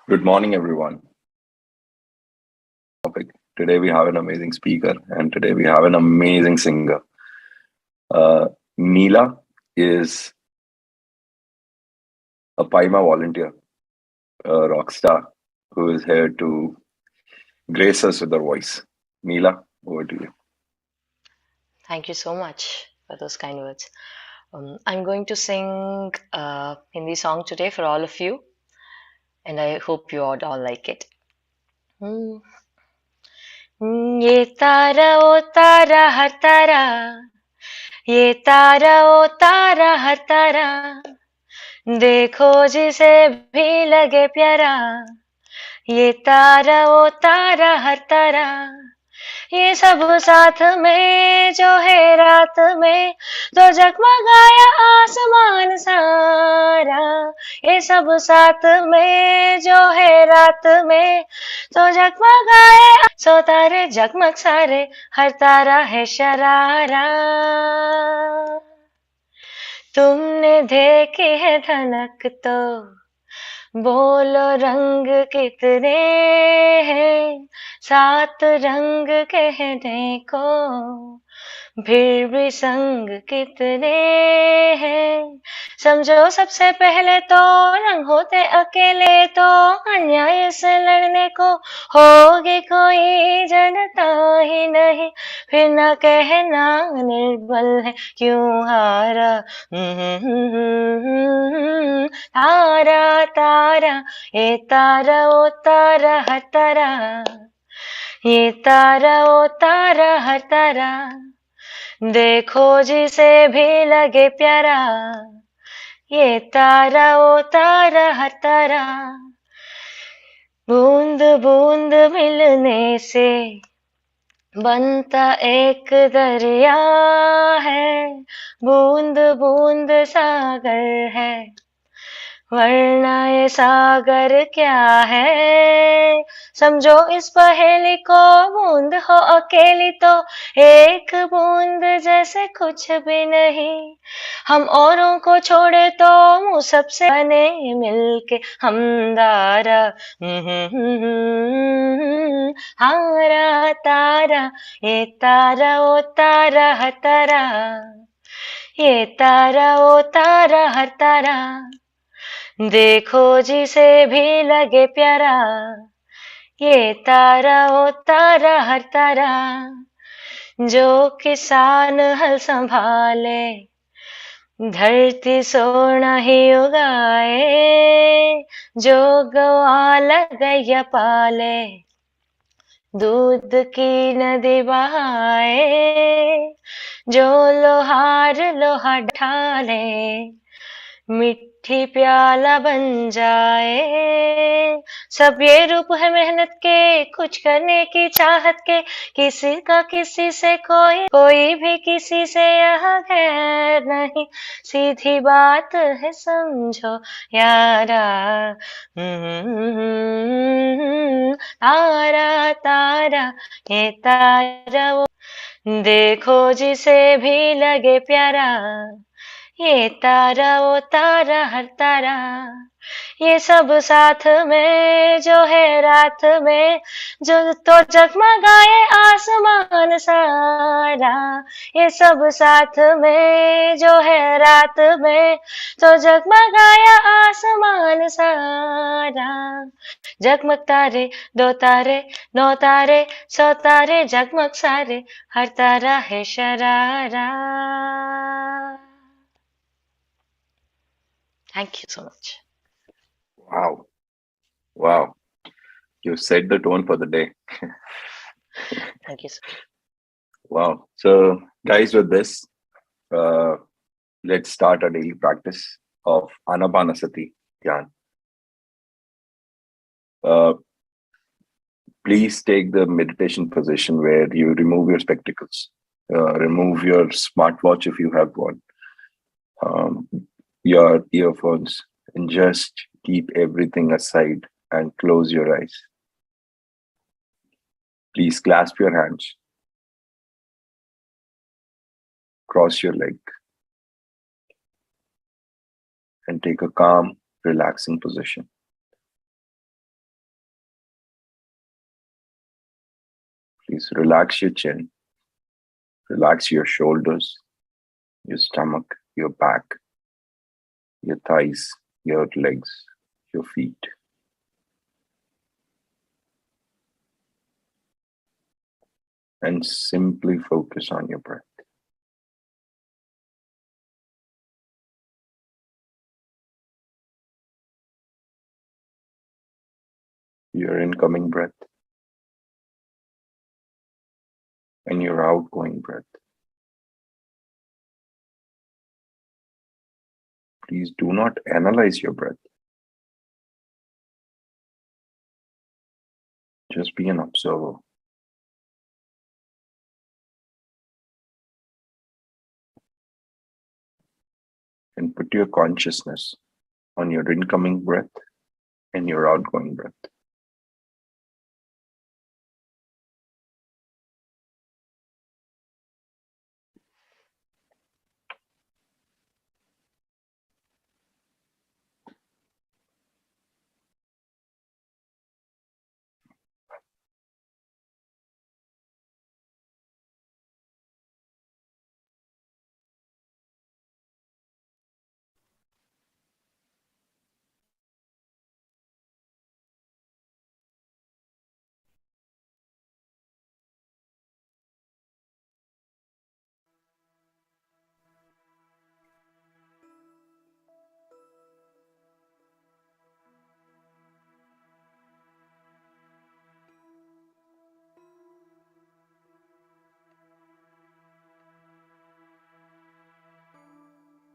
Good morning, everyone. Today we have an amazing speaker, and today we have an amazing singer. Neela is a Paima volunteer, a rock star, who is here to grace us with her voice. Neela, over to you. Thank you so much for those kind words. I'm going to sing a Hindi song today for all of you, and I hope you all like it. Hmm. ये तारा ओ तारा हर तारा, ये तारा ओ तारा हर तारा, देखो जिसे भी लगे प्यारा, ये तारा ओ तारा हर तारा, ये सब साथ में जो है रात में, तो जगमगाया आसमान सारा, ये सब साथ में जो है रात में, तो जगमगाए सो तारे जगमग सारे, हर तारा है शरारा। तुमने देखी है धनक तो बोलो रंग कितने हैं, सात रंग कहने को फिर भी संग कितने हैं। समझो सबसे पहले तो रंग होते अकेले तो अन्याय से लड़ने को होगी कोई जनता ही नहीं, फिर न कहना निर्बल है क्यों हारा। तारा तारा, ये तारा ओ तारा हर तारा, ये तारा ओ तारा हर तारा, देखो जिसे भी लगे प्यारा, ये तारा ओ तारा हर तारा। बूंद बूंद मिलने से बनता एक दरिया है, बूंद बूंद सागर है, वरना ये सागर क्या है। समझो इस पहेली को, बूंद हो अकेली तो एक बूंद जैसे कुछ भी नहीं, हम औरों को छोड़े तो मुँह सबसे बने मिलके हमदारा। हारा तारा, ये तारा ओ तारा हर तारा, ये तारा ओ तारा हर तारा, देखो जिसे भी लगे प्यारा, ये तारा ओ तारा हर तारा। जो किसान हल संभाले, धरती सोना ही उगाए, जो ग्वाल गैया पाले, दूध की नदी बहाए, जो लोहार लोहा ढाले, मिट्टी प्याला बन जाए। सब ये रूप है मेहनत के, कुछ करने की चाहत के, किसी का किसी से कोई भी किसी से यहाँ गैर नहीं, सीधी बात है समझो यारा। तारा तारा, ये तारा वो, देखो जिसे भी लगे प्यारा, ये तारा वो तारा हर तारा, ये सब साथ में जो है रात में, जो तो जगमगाए आसमान सारा, ये सब साथ में जो है रात में, तो जगमगाया आसमान सारा। जगमग तारे, दो तारे, नौ तारे, सौ तारे, जगमग सारे, हर तारा है sharara. Thank you so much. Wow. Wow. You set the tone for the day. Thank you so much. Wow. So, guys, with this, let's start our daily practice of Anapanasati Dhyan. Please take the meditation position where you remove your spectacles, remove your smartwatch if you have one, your earphones, and just keep everything aside and close your eyes. Please clasp your hands, cross your leg, and take a calm, relaxing position. Guys, relax your chin, relax your shoulders, your stomach, your back, your thighs, your legs, your feet. And simply focus on your breath. Your incoming breath and your outgoing breath. Please do not analyze your breath. Just be an observer. And put your consciousness on your incoming breath and your outgoing breath.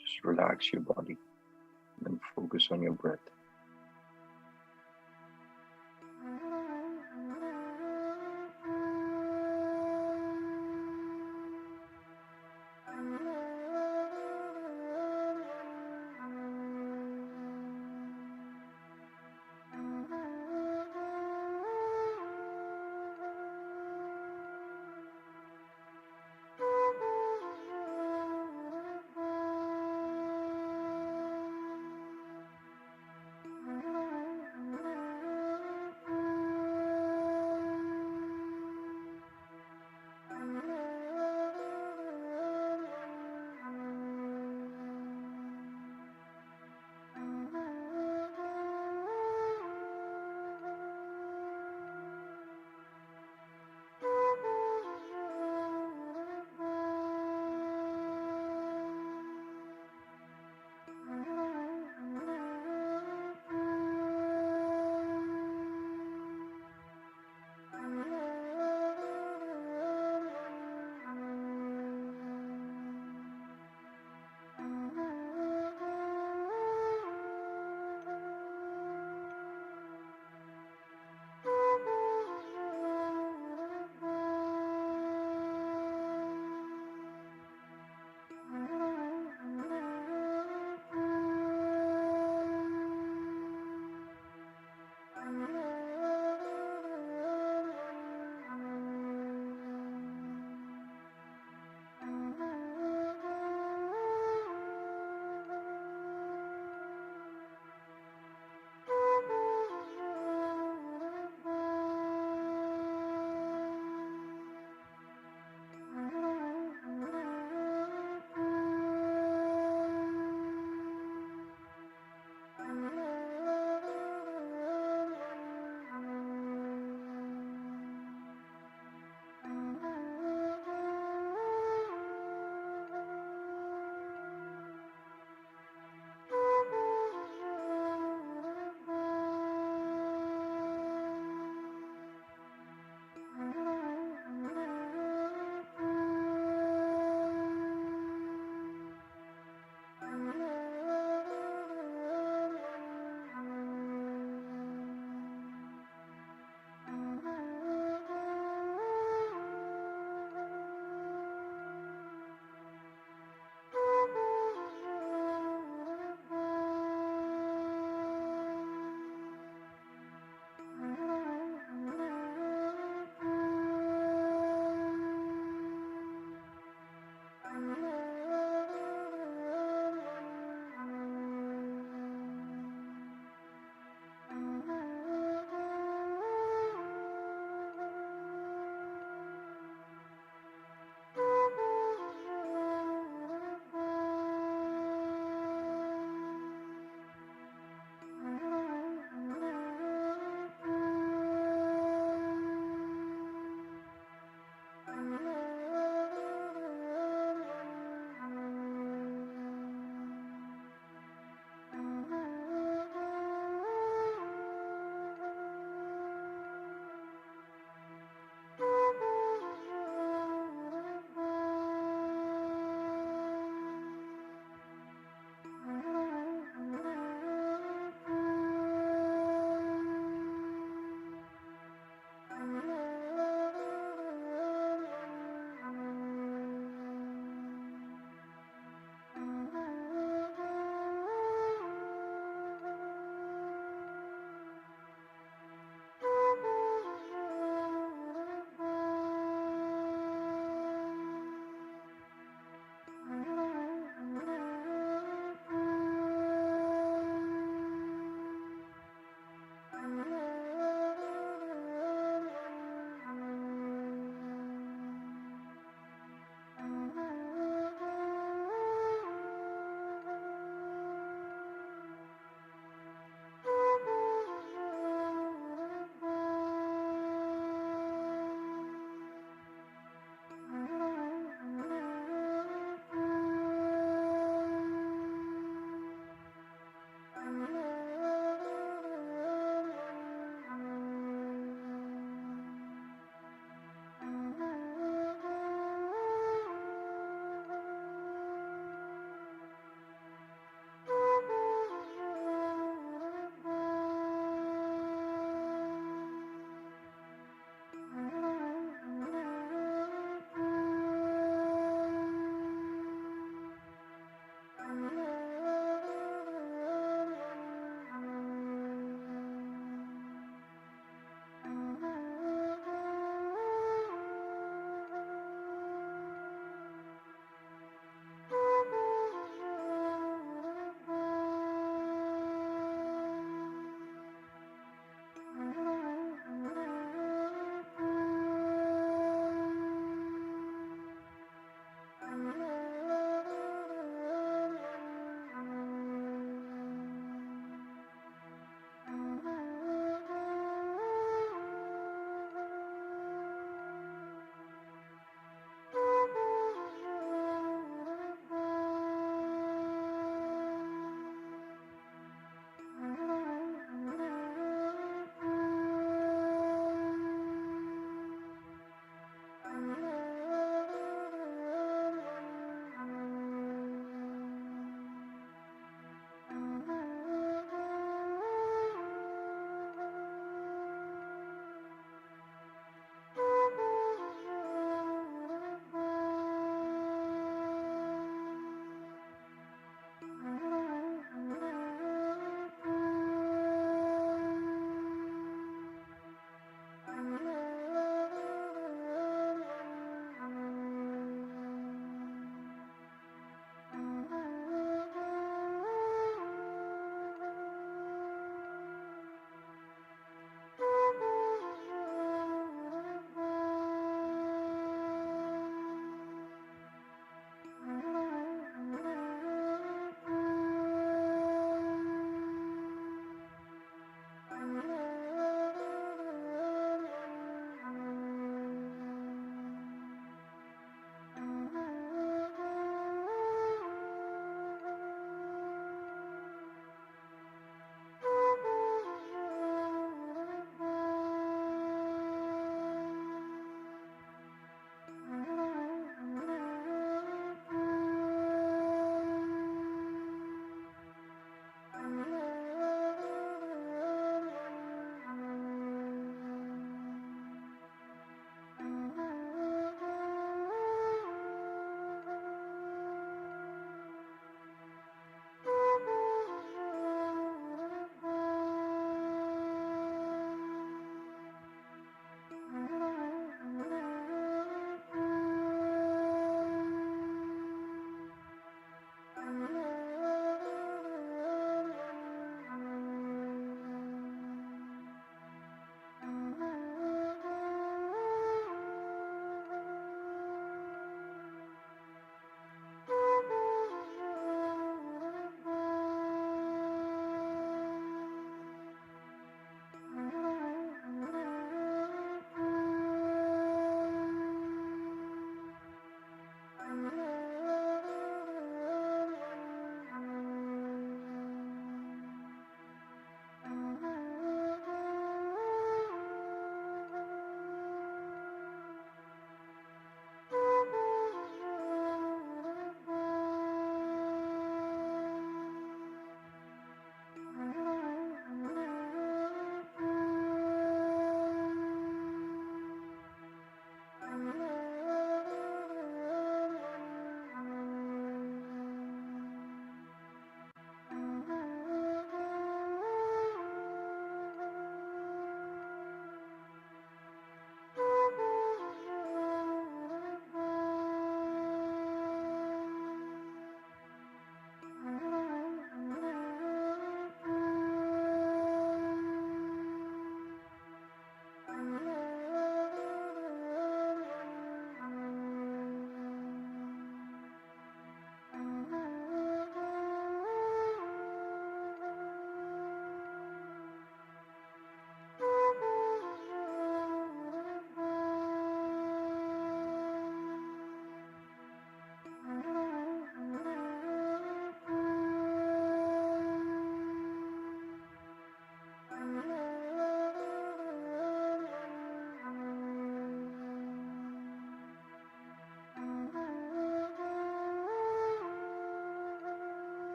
Just relax your body and focus on your breath.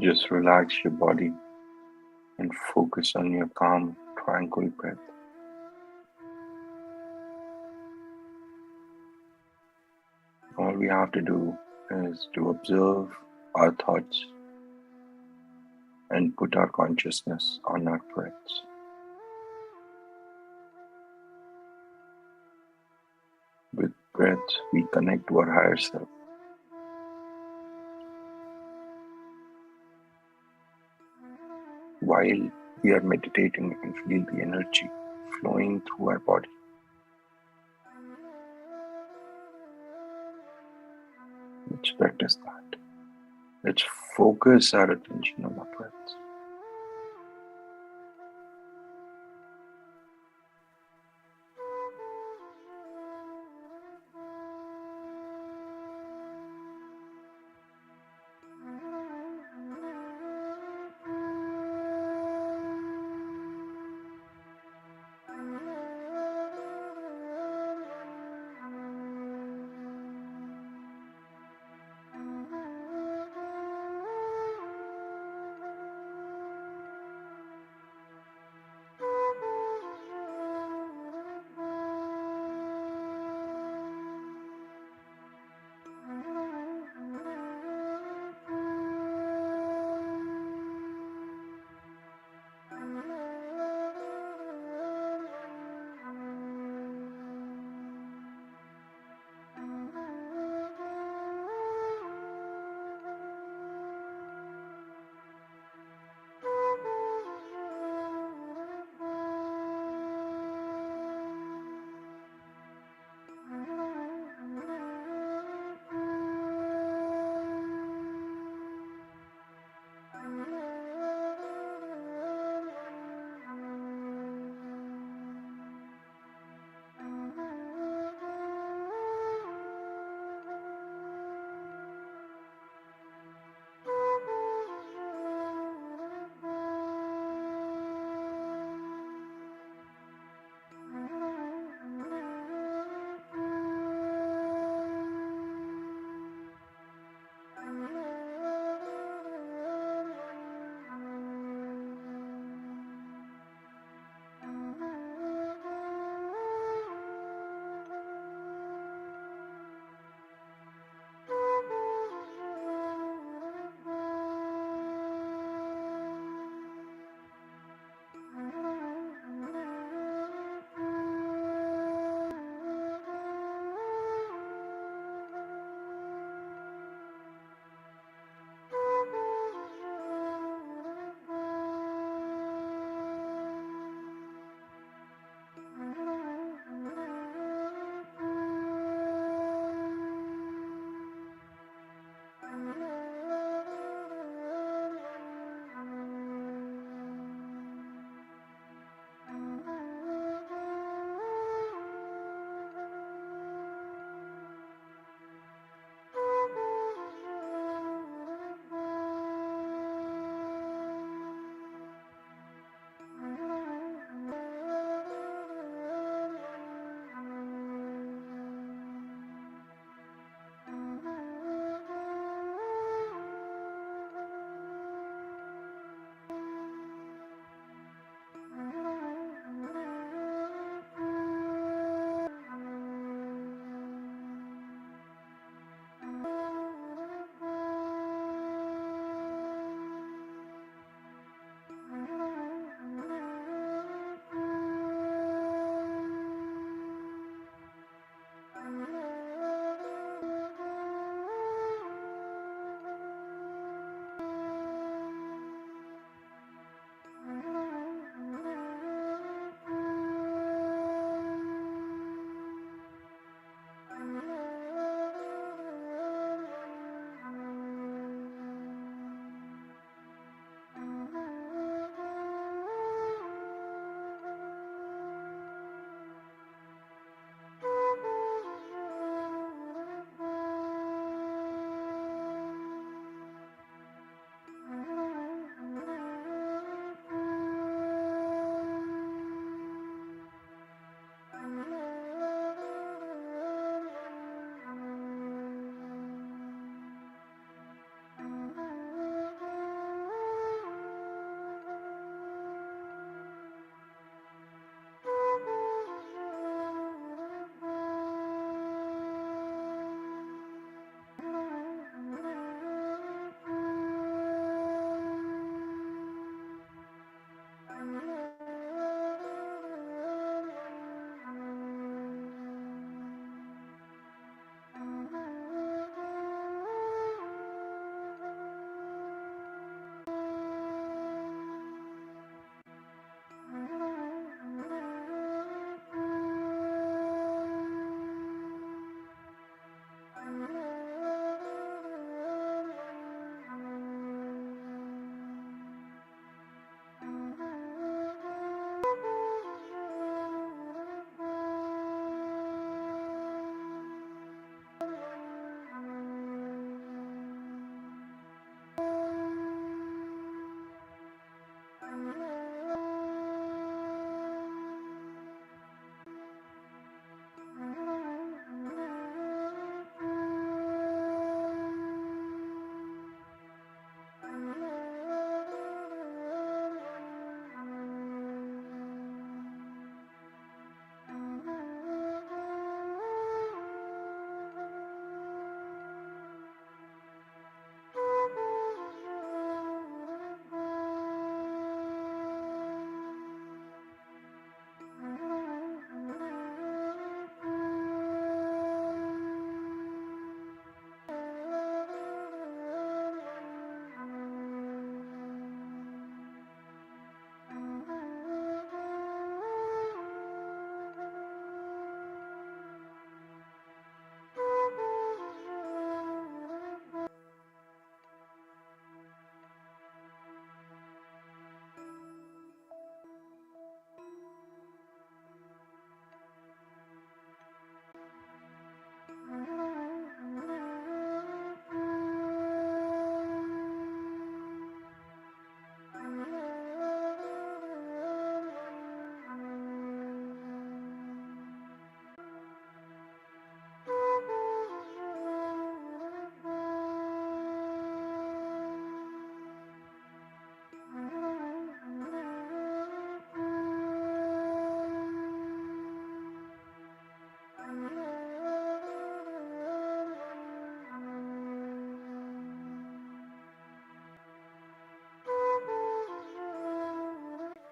Just relax your body and focus on your calm, tranquil breath. All we have to do is to observe our thoughts and put our consciousness on our breaths. With breath, we connect to our higher self. While we are meditating, we can feel the energy flowing through our body. Let's practice that. Let's focus our attention on our breaths.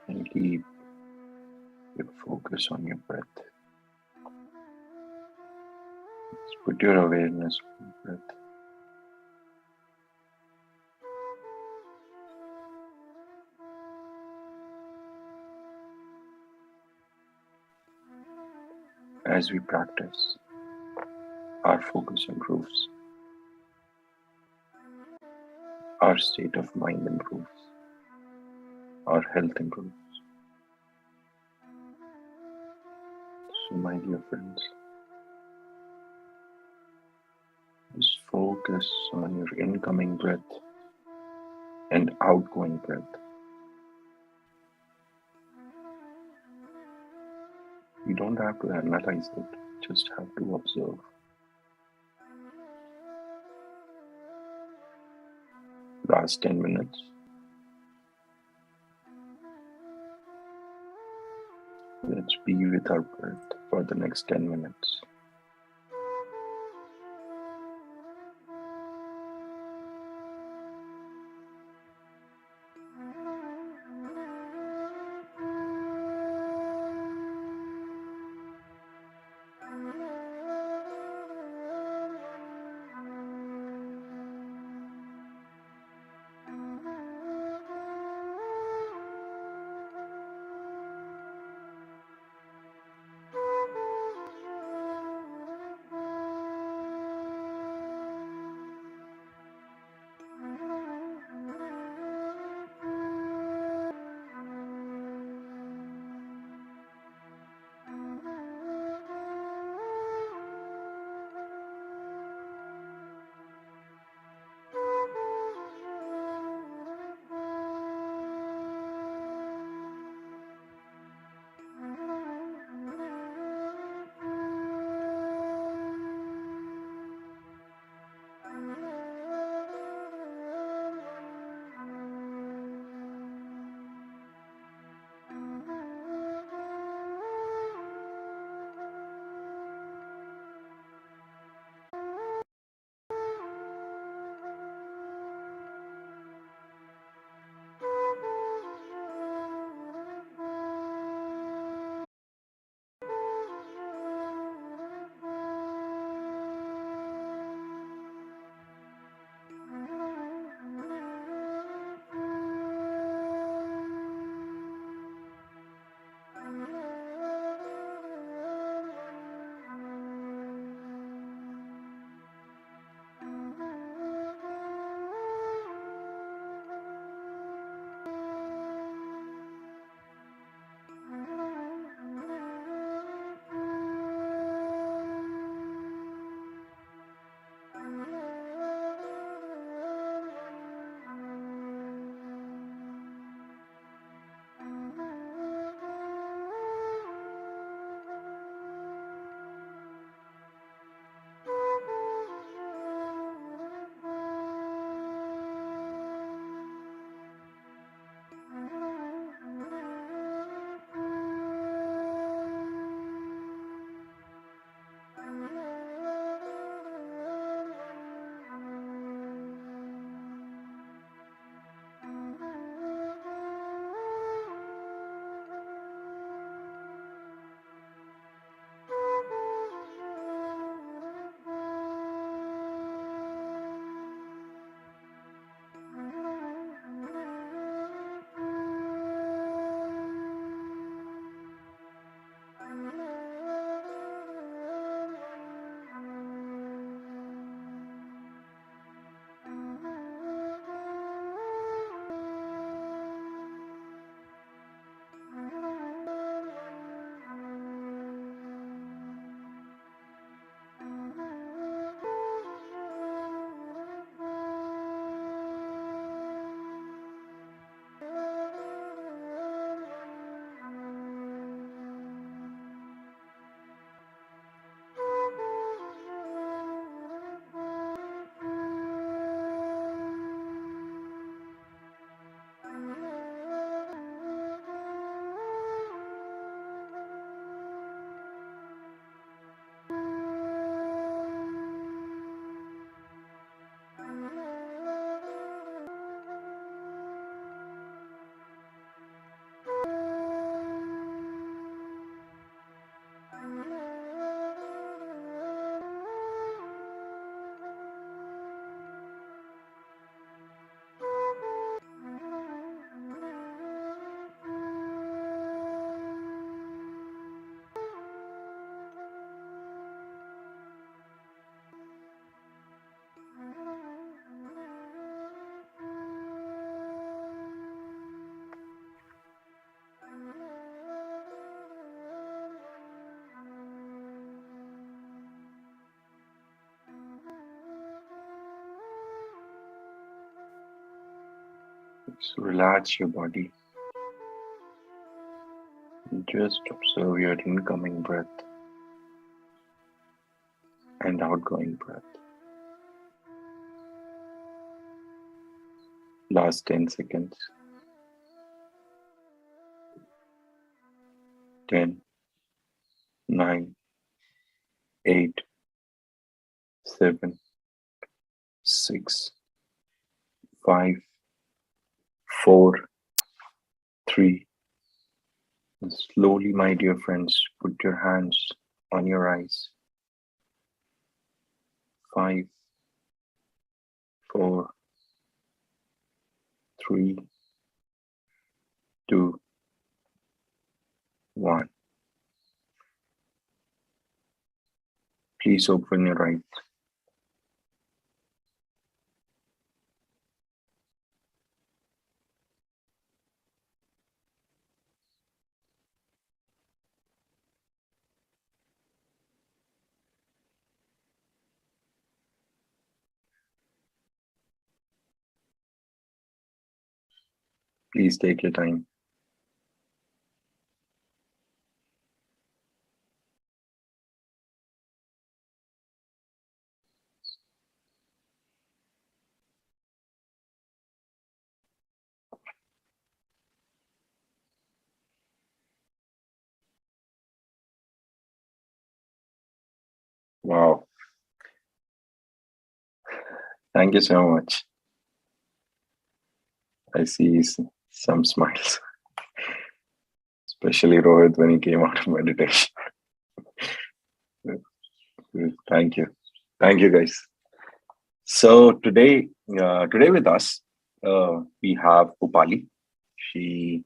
And keep your focus on your breath. Just put your awareness on your breath. As we practice, our focus improves, our state of mind improves, our health improves. So, my dear friends, just focus on your incoming breath and outgoing breath. You don't have to analyze it, just have to observe. Last 10 minutes. Let's be with our breath for the next 10 minutes. Just relax your body. Just observe your incoming breath and outgoing breath. Last 10 seconds. 10, 9, 8, 7, 6, 5, 4, 3. Slowly, my dear friends, put your hands on your eyes. 5, 4, 3, 2, 1. Please open your eyes. Please take your time. Wow. Thank you so much. I see some smiles, especially Rohit when he came out of meditation. Thank you. Thank you, guys. So today with us, we have Upali. She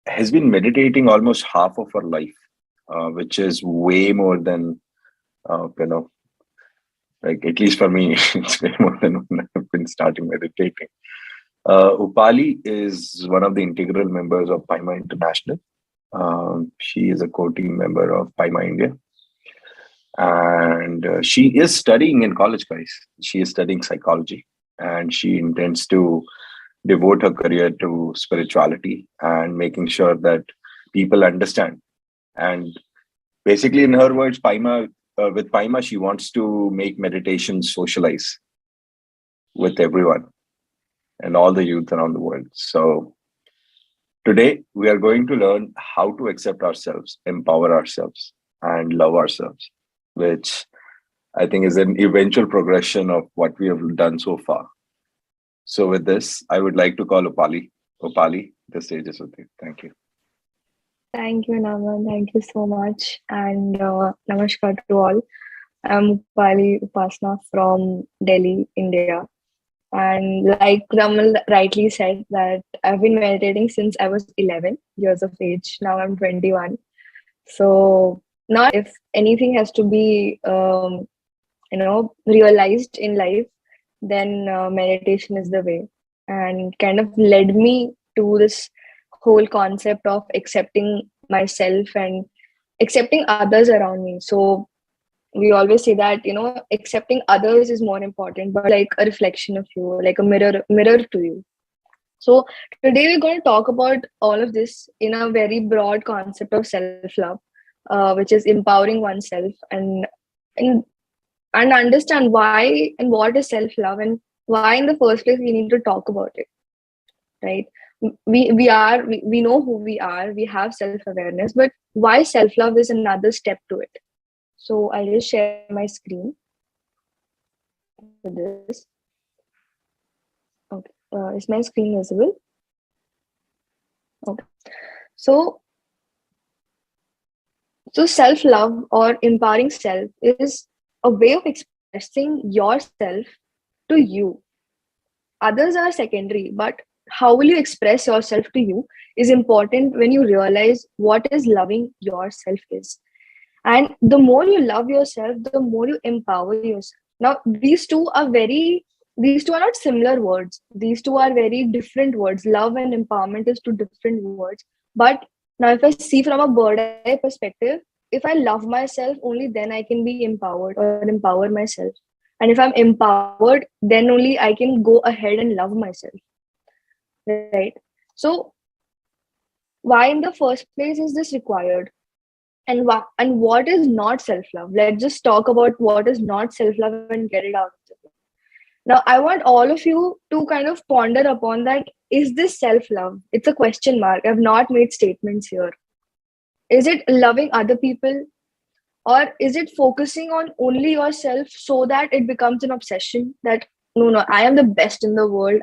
has been meditating almost half of her life, which is way more than, you know, like at least for me, it's way more than when I've been starting meditating. Upali is one of the integral members of Paima International. She is a co-team member of Paima India. And she is studying in college, guys. She is studying psychology, and she intends to devote her career to spirituality and making sure that people understand. And basically, in her words, with Paima, she wants to make meditation socialize with everyone and all the youth around the world. So today, we are going to learn how to accept ourselves, empower ourselves, and love ourselves, which I think is an eventual progression of what we have done so far. So with this, I would like to call Upali. Upali, the stage is with you. Thank you. Thank you, Naman. Thank you so much. And namaskar to all. I'm Upali Upasna from Delhi, India. And like Ramal rightly said, that I've been meditating since I was 11 years of age. Now I'm 21. So now if anything has to be, realized in life, then meditation is the way. And kind of led me to this whole concept of accepting myself and accepting others around me. So we always say that accepting others is more important, but like a reflection of you, like a mirror to you. So today we're going to talk about all of this in a very broad concept of self-love, which is empowering oneself and and understand why and what is self-love and why in the first place we need to talk about it, right? We know who we are, we have self-awareness, but why self-love is another step to it. So I'll just share my screen with this. Okay, is my screen visible? Okay. So self-love or empowering self is a way of expressing yourself to you. Others are secondary, but how will you express yourself to you is important when you realize what is loving yourself is. And the more you love yourself, the more you empower yourself. Now, these two are not similar words. These two are very different words. Love and empowerment is two different words. But now, if I see from a bird eye perspective, if I love myself, only then I can be empowered or empower myself. And if I'm empowered, then only I can go ahead and love myself. right? So why in the first place is this required? And what is not self-love? Let's just talk about what is not self-love and get it out of the way. Now, I want all of you to kind of ponder upon that. Is this self-love? It's a question mark. I've not made statements here. Is it loving other people? Or is it focusing on only yourself so that it becomes an obsession that, no, I am the best in the world.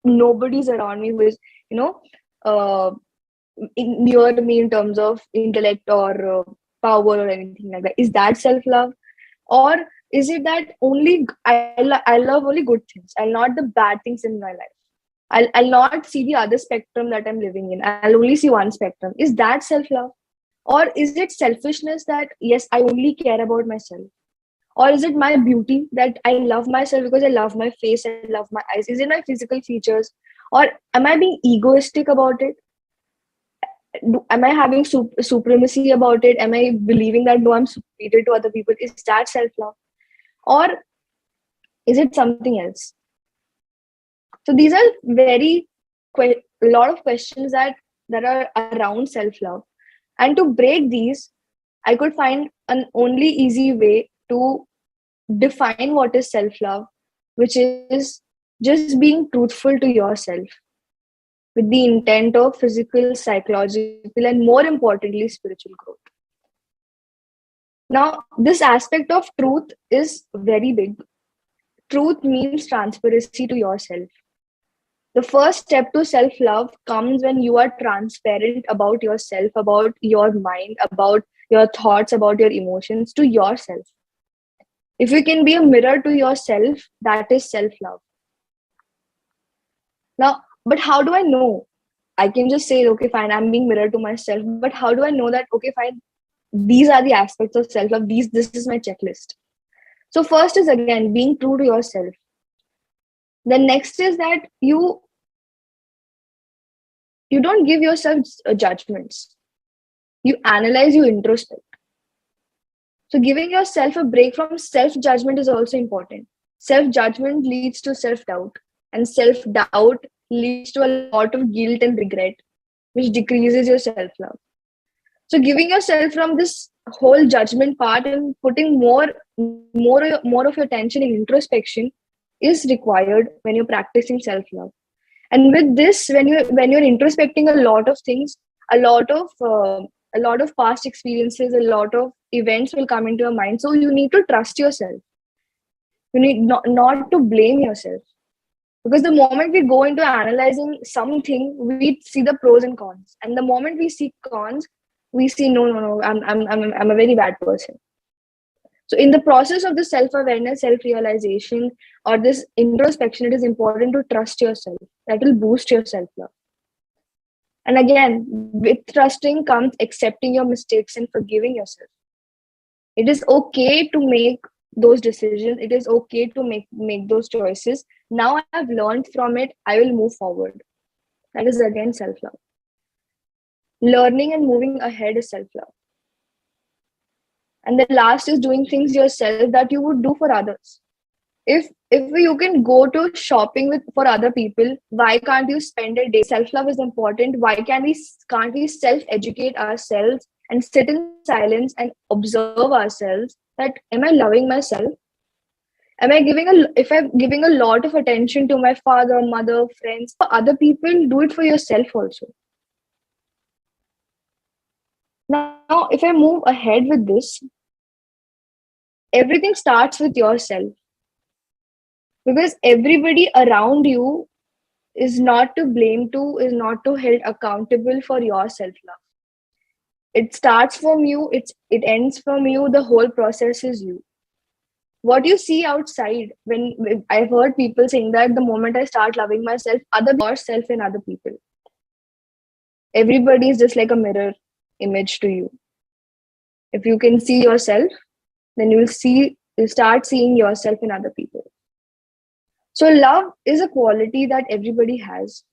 Nobody's around me who is, uh, near me in terms of intellect or power or anything like that. Is that self-love? Or is it that only I love only good things, I'll not the bad things in my life, I'll not see the other spectrum that I'm living in, I'll only see one spectrum? Is that self-love? Or is it selfishness that yes, I only care about myself? Or is it my beauty that I love myself because I love my face, I love my eyes? Is it my physical features? Or am I being egoistic about it? Am I having supremacy about it? Am I believing that no, I'm superior to other people? Is that self-love? Or is it something else? So these are a lot of questions that are around self-love. And to break these, I could find an only easy way to define what is self-love, which is just being truthful to yourself with the intent of physical, psychological, and more importantly, spiritual growth. Now, this aspect of truth is very big. Truth means transparency to yourself. The first step to self-love comes when you are transparent about yourself, about your mind, about your thoughts, about your emotions to yourself. If you can be a mirror to yourself, that is self-love. Now, but how do I know? I can just say, okay, fine, I'm being mirror to myself. But how do I know that, okay, fine, these are the aspects of self-love, this is my checklist? So first is, again, being true to yourself. The next is that you don't give yourself judgments. You analyze, you introspect. So giving yourself a break from self-judgment is also important. Self-judgment leads to self-doubt, and self-doubt leads to a lot of guilt and regret, which decreases your self-love. So giving yourself from this whole judgment part and putting more of your attention in introspection is required when you're practicing self-love. And with this, when you're introspecting a lot of things, a lot of past experiences, a lot of events will come into your mind. So you need to trust yourself. You need not to blame yourself. Because the moment we go into analyzing something, we see the pros and cons. And the moment we see cons, we see, no, I'm a very bad person. So in the process of the self-awareness, self-realization, or this introspection, it is important to trust yourself. That will boost your self-love. And again, with trusting comes accepting your mistakes and forgiving yourself. It is okay to make those decisions. It is okay to make those choices. Now I've learned from it. I will move forward. That is again self-love. Learning and moving ahead is self-love. And the last is doing things yourself that you would do for others. If you can go to shopping for other people, why can't you spend a day? Self-love is important. Why can't we self-educate ourselves and sit in silence and observe ourselves that, am I loving myself? If I'm giving a lot of attention to my father, mother, friends, for other people, do it for yourself also. Now, if I move ahead with this, everything starts with yourself. Because everybody around you is not to blame to, is not to held accountable for your self-love. It starts from you, it ends from you, the whole process is you. What you see outside, when I've heard people saying that the moment I start loving myself, yourself and other people. Everybody is just like a mirror image to you. If you can see yourself, then you'll start seeing yourself in other people. So love is a quality that everybody has.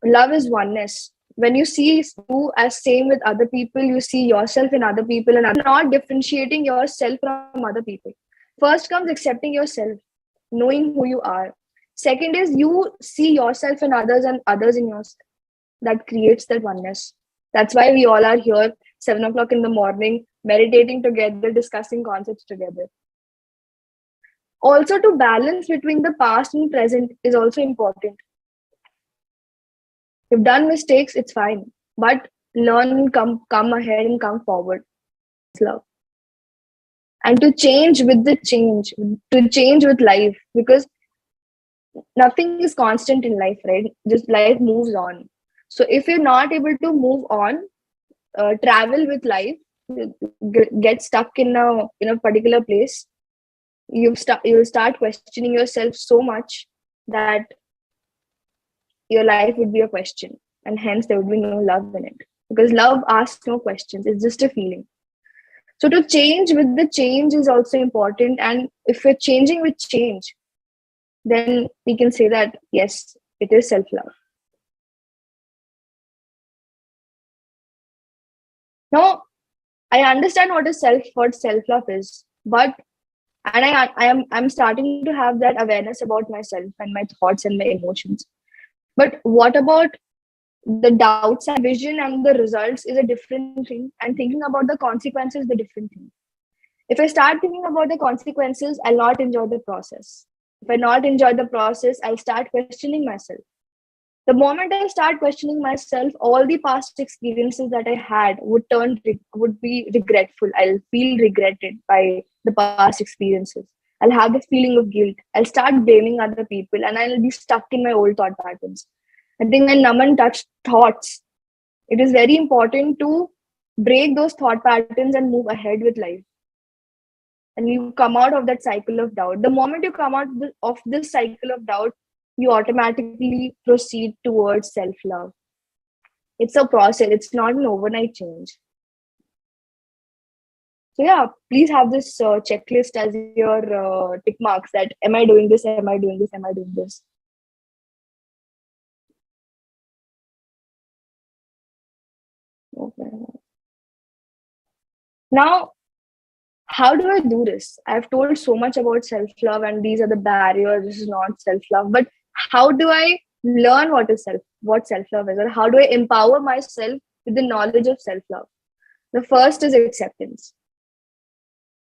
Love is oneness. When you see you as same with other people, you see yourself in other people and not differentiating yourself from other people. First comes accepting yourself, knowing who you are. Second is you see yourself in others and others in yourself. That creates that oneness. That's why we all are here 7 o'clock in the morning, meditating together, discussing concepts together. Also, to balance between the past and present is also important. You've done mistakes, it's fine. But learn and come ahead and come forward. It's love. And to change with the change, to change with life, because nothing is constant in life, right? Just life moves on. So if you're not able to move on, travel with life, get stuck in a particular place, you'll start questioning yourself so much that your life would be a question, and hence there would be no love in it, because love asks no questions. It's just a feeling. So to change with the change is also important, and if we're changing with change, then we can say that yes, it is self-love. Now, I understand what self-love is, but I'm starting to have that awareness about myself and my thoughts and my emotions. But what about the doubts and vision and the results is a different thing, and thinking about the consequences is a different thing. If I start thinking about the consequences, I'll not enjoy the process. If I not enjoy the process, I'll start questioning myself. The moment I start questioning myself, all the past experiences that I had would be regretful. I'll feel regretted by the past experiences. I'll have the feeling of guilt. I'll start blaming other people, and I'll be stuck in my old thought patterns. I think when Naman touched thoughts, it is very important to break those thought patterns and move ahead with life. And you come out of that cycle of doubt. The moment you come out of this cycle of doubt, you automatically proceed towards self-love. It's a process. It's not an overnight change. So yeah, please have this checklist as your tick marks that am I doing this? Am I doing this? Am I doing this? Okay. Now, how do I do this? I've told so much about self-love and these are the barriers. This is not self-love. But how do I learn what self-love is? Or how do I empower myself with the knowledge of self-love? The first is acceptance.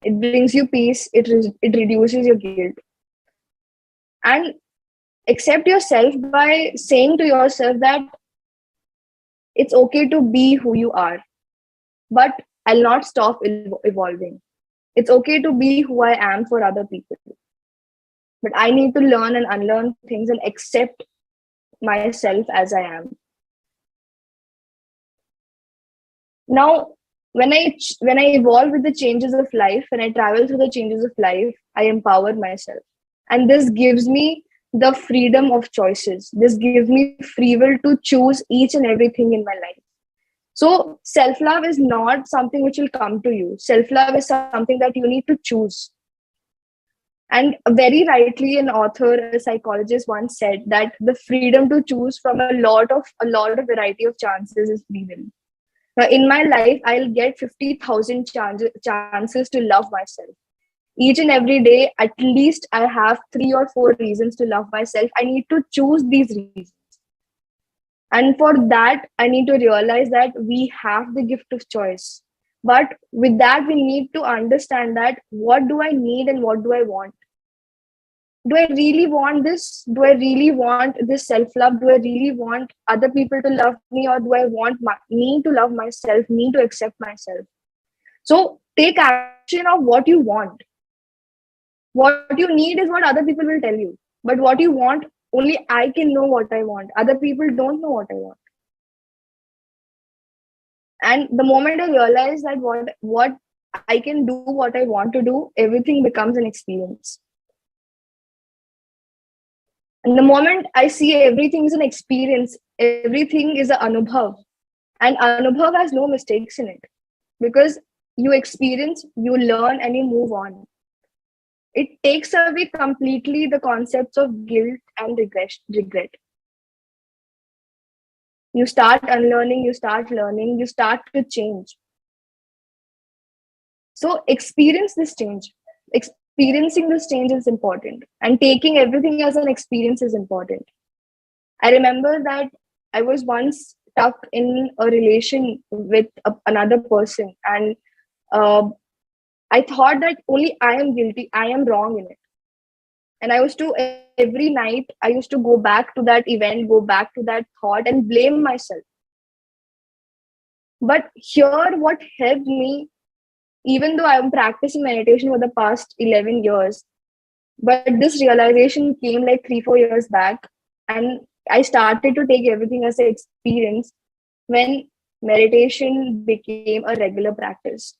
It brings you peace. It reduces your guilt. And accept yourself by saying to yourself that it's okay to be who you are, but I'll not stop evolving. It's okay to be who I am for other people, but I need to learn and unlearn things and accept myself as I am. Now, when I evolve with the changes of life, when I travel through the changes of life, I empower myself. And this gives me the freedom of choices. This gives me free will to choose each and everything in my life. So self-love is not something which will come to you. Self-love is something that you need to choose. And very rightly, an author, a psychologist once said that the freedom to choose from a lot of variety of chances is free will. Now, in my life, I'll get 50,000 chances to love myself. Each and every day, at least I have 3 or 4 reasons to love myself. I need to choose these reasons. And for that, I need to realize that we have the gift of choice. But with that, we need to understand that what do I need and what do I want? Do I really want this? Do I really want this self-love? Do I really want other people to love me? Or do I want me to love myself, me to accept myself? So take action of what you want. What you need is what other people will tell you. But what you want, only I can know what I want. Other people don't know what I want. And the moment I realize that what I can do, what I want to do, everything becomes an experience. And the moment I see everything is an experience, everything is an anubhav. And anubhav has no mistakes in it. Because you experience, you learn, and you move on. It takes away completely the concepts of guilt and regret. You start unlearning, you start learning, you start to change. So experience this change. experiencing this change is important, and taking everything as an experience is important. I remember that I was once stuck in a relation with another person, and uh, I thought that only I am guilty, I am wrong in it. And I used to, every night, I used to go back to that event, go back to that thought and blame myself. But here, what helped me, even though I'm practicing meditation for the past 11 years, but this realization came like 3-4 years back, and I started to take everything as an experience when meditation became a regular practice.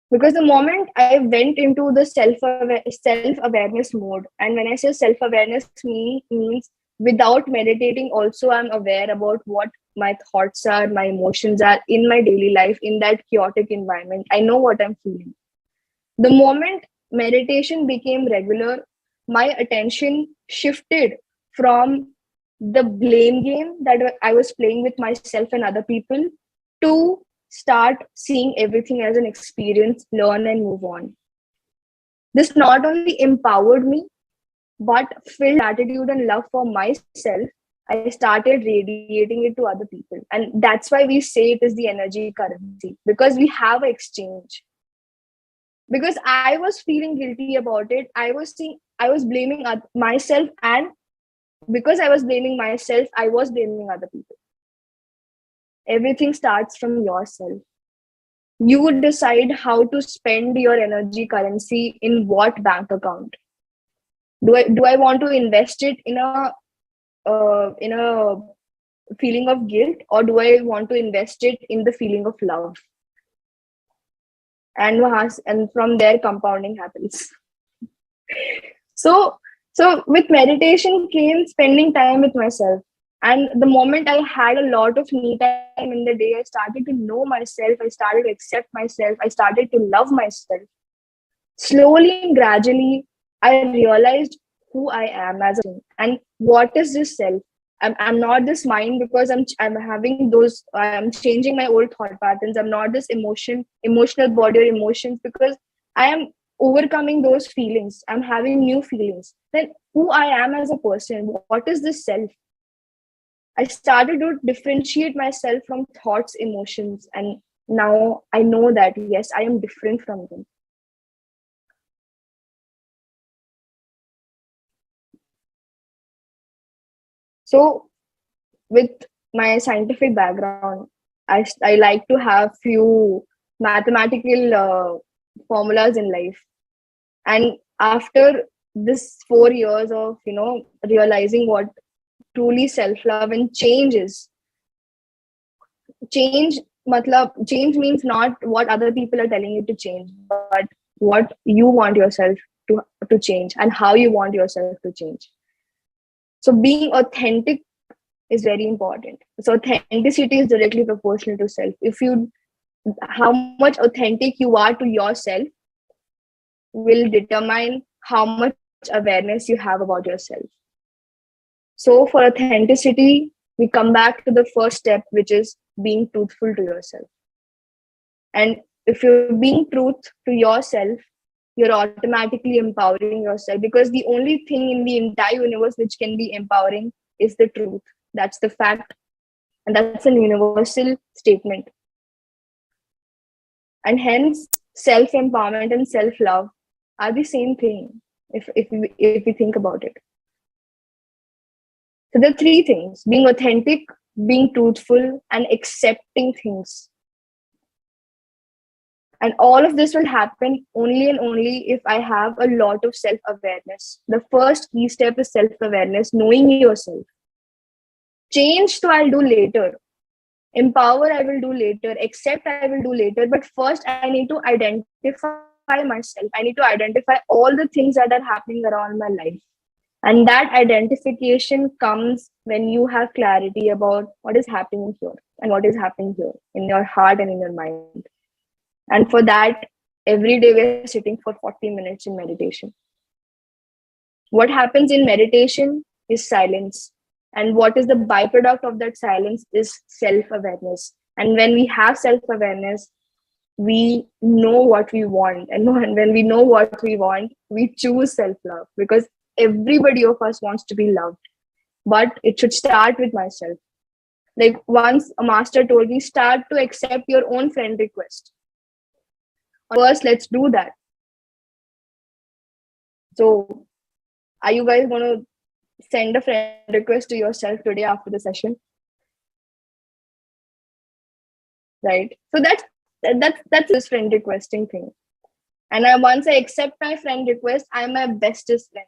Because the moment I went into the self-awareness mode, and when I say self-awareness means without meditating also I'm aware about what my thoughts are, my emotions are in my daily life, in that chaotic environment. I know what I'm feeling. The moment meditation became regular, my attention shifted from the blame game that I was playing with myself and other people to start seeing everything as an experience, learn and move on. This not only empowered me, but filled gratitude and love for myself. I started radiating it to other people. And that's why we say it is the energy currency, because we have an exchange. Because I was feeling guilty about it. I was blaming myself, and because I was blaming myself, I was blaming other people. Everything starts from yourself. You would decide how to spend your energy currency in what bank account. Do I want to invest it in a feeling of guilt, or do I want to invest it in the feeling of love? And from there compounding happens. So with meditation came spending time with myself. And the moment I had a lot of me time in the day, I started to know myself, I started to accept myself, I started to love myself. Slowly and gradually, I realized who I am as a person and what is this self. I'm not this mind because I'm having those, I'm changing my old thought patterns. I'm not this emotional body or emotions because I am overcoming those feelings. I'm having new feelings. Then who I am as a person, what is this self? I started to differentiate myself from thoughts, emotions, and now I know that yes, I am different from them. So with my scientific background, I like to have few mathematical formulas in life. And after this 4 years of, realizing what truly self-love and change is, change means not what other people are telling you to change, but what you want yourself to change and how you want yourself to change. So being authentic is very important. So authenticity is directly proportional to self. How much authentic you are to yourself will determine how much awareness you have about yourself. So for authenticity, we come back to the first step, which is being truthful to yourself. And if you're being truth to yourself, you're automatically empowering yourself, because the only thing in the entire universe which can be empowering is the truth. That's the fact. And that's a universal statement. And hence, self-empowerment and self-love are the same thing if we think about it. So there are three things: being authentic, being truthful, and accepting things. And all of this will happen only and only if I have a lot of self-awareness. The first key step is self-awareness, knowing yourself. Change, so I'll do later. Empower, I will do later. Accept, I will do later. But first, I need to identify myself. I need to identify all the things that are happening around my life. And that identification comes when you have clarity about what is happening here and what is happening here in your heart and in your mind. And for that, every day we're sitting for 40 minutes in meditation. What happens in meditation is silence. And what is the byproduct of that silence is self-awareness. And when we have self-awareness, we know what we want. And when we know what we want, we choose self-love, because everybody of us wants to be loved. But it should start with myself. Like once a master told me, start to accept your own friend request. First, let's do that. So, are you guys going to send a friend request to yourself today after the session? Right. So that's this friend requesting thing. And once I accept my friend request, I'm my bestest friend.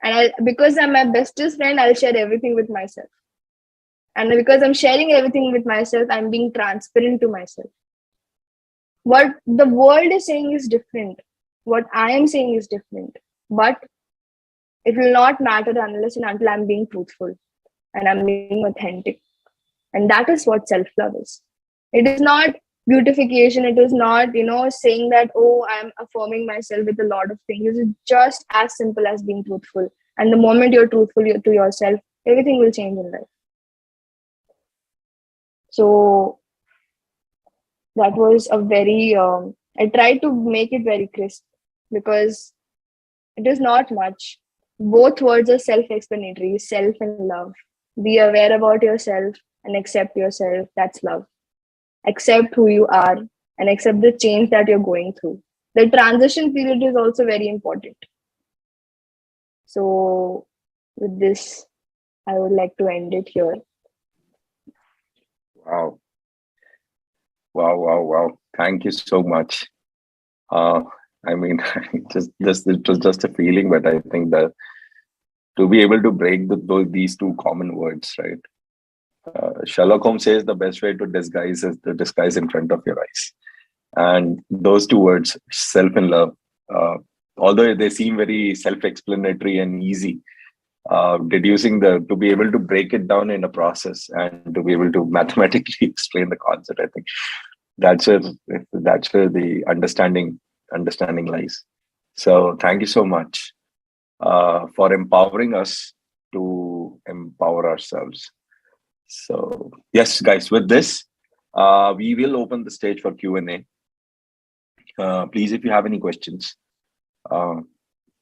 And because I'm my bestest friend, I'll share everything with myself. And because I'm sharing everything with myself, I'm being transparent to myself. What the world is saying is different. What I am saying is different. But it will not matter unless and until I'm being truthful and I'm being authentic. And that is what self-love is. It is not beautification. It is not, saying that, oh, I'm affirming myself with a lot of things. It is just as simple as being truthful. And the moment you're truthful to yourself, everything will change in life. So that was a very, I tried to make it very crisp, because it is not much. Both words are self-explanatory, self and love. Be aware about yourself and accept yourself. That's love. Accept who you are and accept the change that you're going through. The transition period is also very important. So with this, I would like to end it here. Wow. Wow. Thank you so much. I mean, it was just a feeling, but I think that to be able to break these two common words, right? Sherlock Holmes says the best way to disguise is to disguise in front of your eyes. And those two words, self and love, although they seem very self-explanatory and easy, to be able to break it down in a process and to be able to mathematically explain the concept, I think that's where the understanding lies. So thank you so much for empowering us to empower ourselves. So yes, guys, with this, we will open the stage for Q&A. Please, if you have any questions,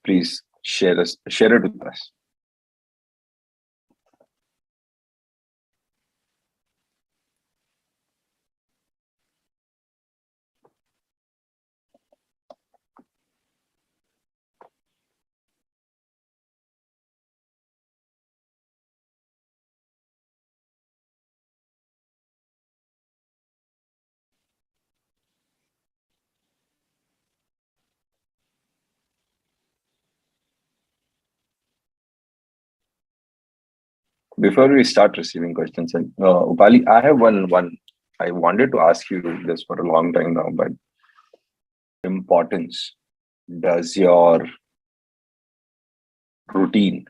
please share it with us. Before we start receiving questions, and Upali, I have one. I wanted to ask you this for a long time now, but importance does your routine,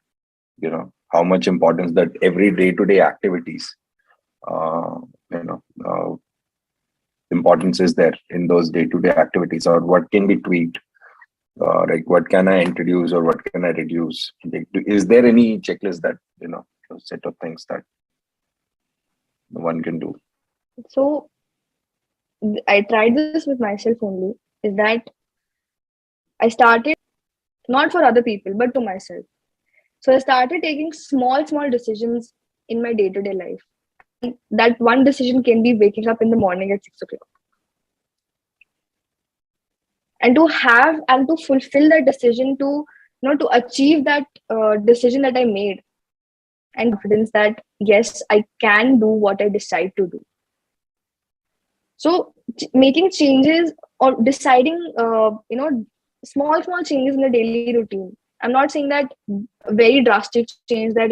how much importance that every day-to-day activities, importance is there in those day-to-day activities, or what can be tweaked? Like what can I introduce or what can I reduce? Is there any checklist that, a set of things that one can do? So I tried this with myself only, is that I started not for other people, but to myself. So I started taking small decisions in my day-to-day life. And that one decision can be waking up in the morning at 6 o'clock. And to fulfill that decision, to achieve that decision that I made, and confidence that yes, I can do what I decide to do. So making changes or deciding, small changes in the daily routine. I'm not saying that very drastic change that,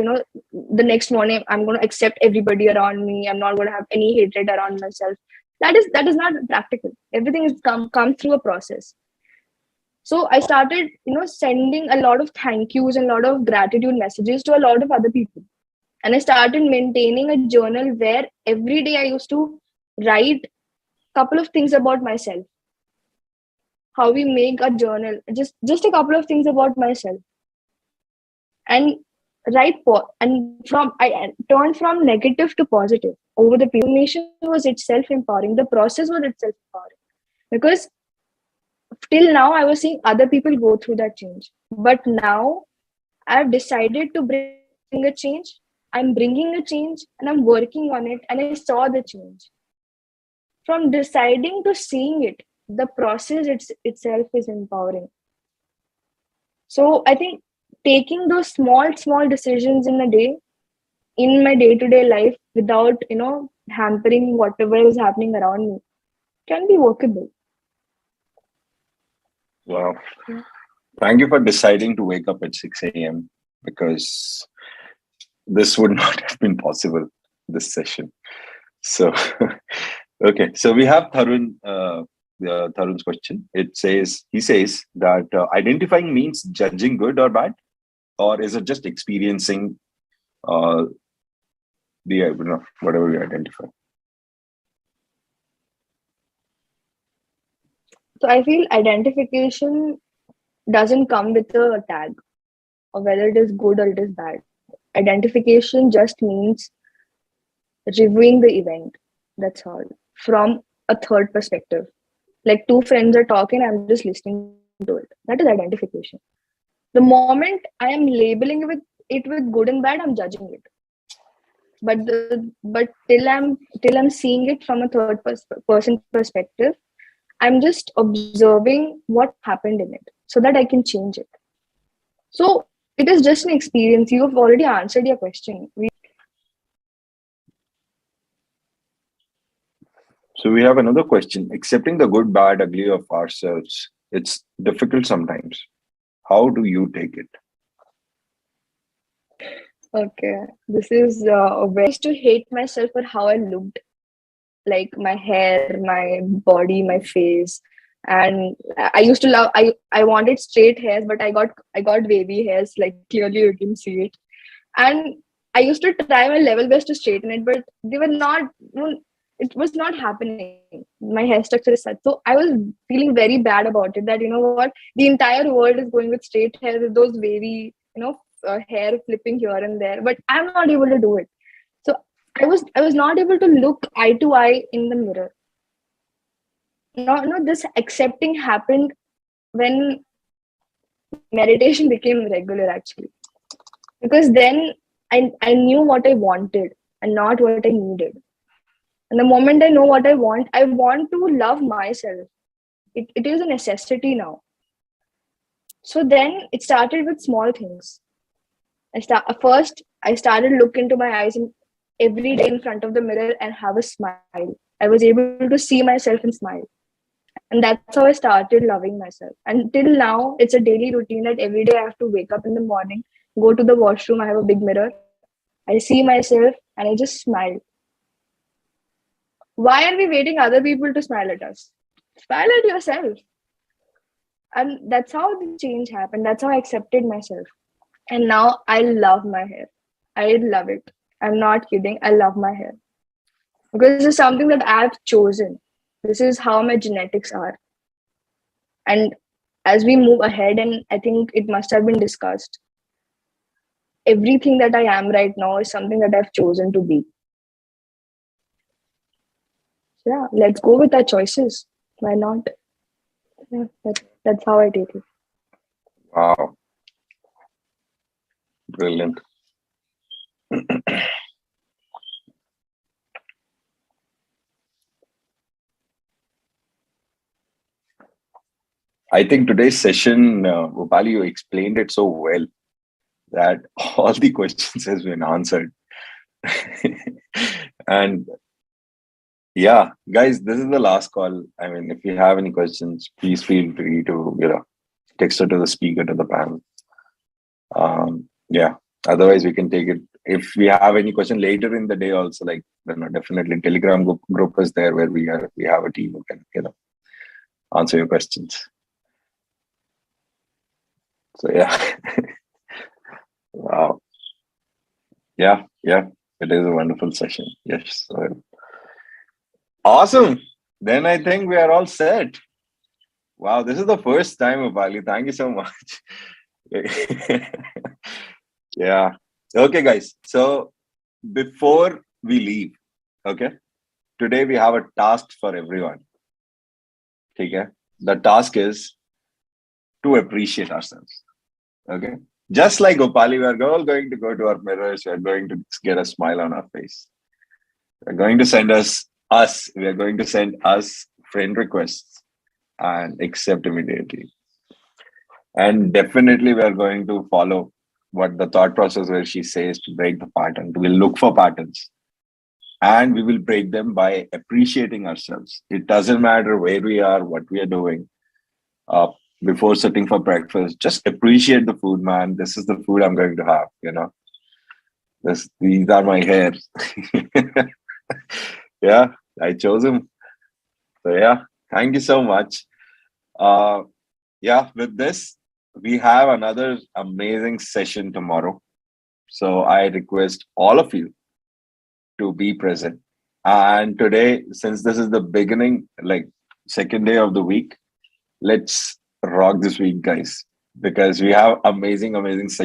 the next morning I'm going to accept everybody around me. I'm not going to have any hatred around myself. That is not practical. Everything is come through a process. So I started, sending a lot of thank yous and a lot of gratitude messages to a lot of other people. And I started maintaining a journal where every day I used to write a couple of things about myself. How we make a journal, just a couple of things about myself. And I turned from negative to positive over the information was itself empowering. The process was itself empowering. Because till now I was seeing other people go through that change, but now I've decided to bring a change. I'm bringing a change and I'm working on it, and I saw the change. From deciding to seeing it, the process itself is empowering. So I think taking those small decisions in a day, in my day-to-day life, without hampering whatever is happening around me, can be workable. Wow. Yeah. Thank you for deciding to wake up at 6 a.m. because this would not have been possible, this session. So, okay. So we have Tarun, Tarun's question. He says that identifying means judging good or bad, or is it just experiencing whatever we identify? So I feel identification doesn't come with a tag, or whether it is good or it is bad. Identification just means reviewing the event. That's all. From a third perspective. Like two friends are talking, I'm just listening to it. That is identification. The moment I am labeling it with good and bad, I'm judging it. But till I'm seeing it from a third person perspective, I'm just observing what happened in it so that I can change it. So it is just an experience. You have already answered your question. So we have another question. Accepting the good, bad, ugly of ourselves. It's difficult sometimes. How do you take it? Okay, this is a way. I used to hate myself for how I looked, like my hair, my body, my face, and I used to love. I wanted straight hairs, but I got wavy hairs. Like clearly you can see it, and I used to try my level best to straighten it, but they were not. It was not happening. My hair structure is such. So I was feeling very bad about it. That what, the entire world is going with straight hair with those wavy, hair flipping here and there, but I'm not able to do it. So I was not able to look eye to eye in the mirror. No, this accepting happened when meditation became regular, actually, because then I knew what I wanted and not what I needed. And the moment I know what I want to love myself. It is a necessity now. So then it started with small things. First I started look into my eyes and every day in front of the mirror and have a smile. I was able to see myself and smile. And that's how I started loving myself. And till now, it's a daily routine that every day I have to wake up in the morning, go to the washroom, I have a big mirror, I see myself and I just smile. Why are we waiting other people to smile at us? Smile at yourself. And that's how the change happened. That's how I accepted myself. And now I love my hair. I love it. I'm not kidding. I love my hair. Because it's something that I've chosen. This is how my genetics are. And as we move ahead, and I think it must have been discussed, everything that I am right now is something that I've chosen to be. So yeah, let's go with our choices. Why not? Yeah, that's how I take it. Wow. Brilliant. I think today's session, Gopali, you explained it so well that all the questions has been answered. And yeah, guys, this is the last call. I mean, if you have any questions, please feel free to, text it to the speaker, to the panel. Yeah, otherwise we can take it. If we have any question later in the day also, like, definitely Telegram group is there where we have a team who can, answer your questions. So yeah. Wow. Yeah, it is a wonderful session. Yes. Awesome. Then I think we are all set. Wow, this is the first time, Upali. Thank you so much. Yeah. Okay, guys. So before we leave, okay, today we have a task for everyone. Okay. The task is to appreciate ourselves. Okay. Just like Gopali, we are all going to go to our mirrors. We are going to get a smile on our face. We are going to send us. We are going to send us friend requests and accept immediately. And definitely, we are going to follow what the thought process where she says to break the pattern. We'll look for patterns and we will break them by appreciating ourselves. It doesn't matter where we are, what we are doing. Uh, Before sitting for breakfast, just appreciate the food, man. This is the food I'm going to have. These are my hairs. Yeah, I chose them. So yeah, thank you so much. Uh, yeah, with this, we have another amazing session tomorrow. So I request all of you to be present. And today, since this is the beginning, like second day of the week, let's rock this week, guys, because we have amazing, amazing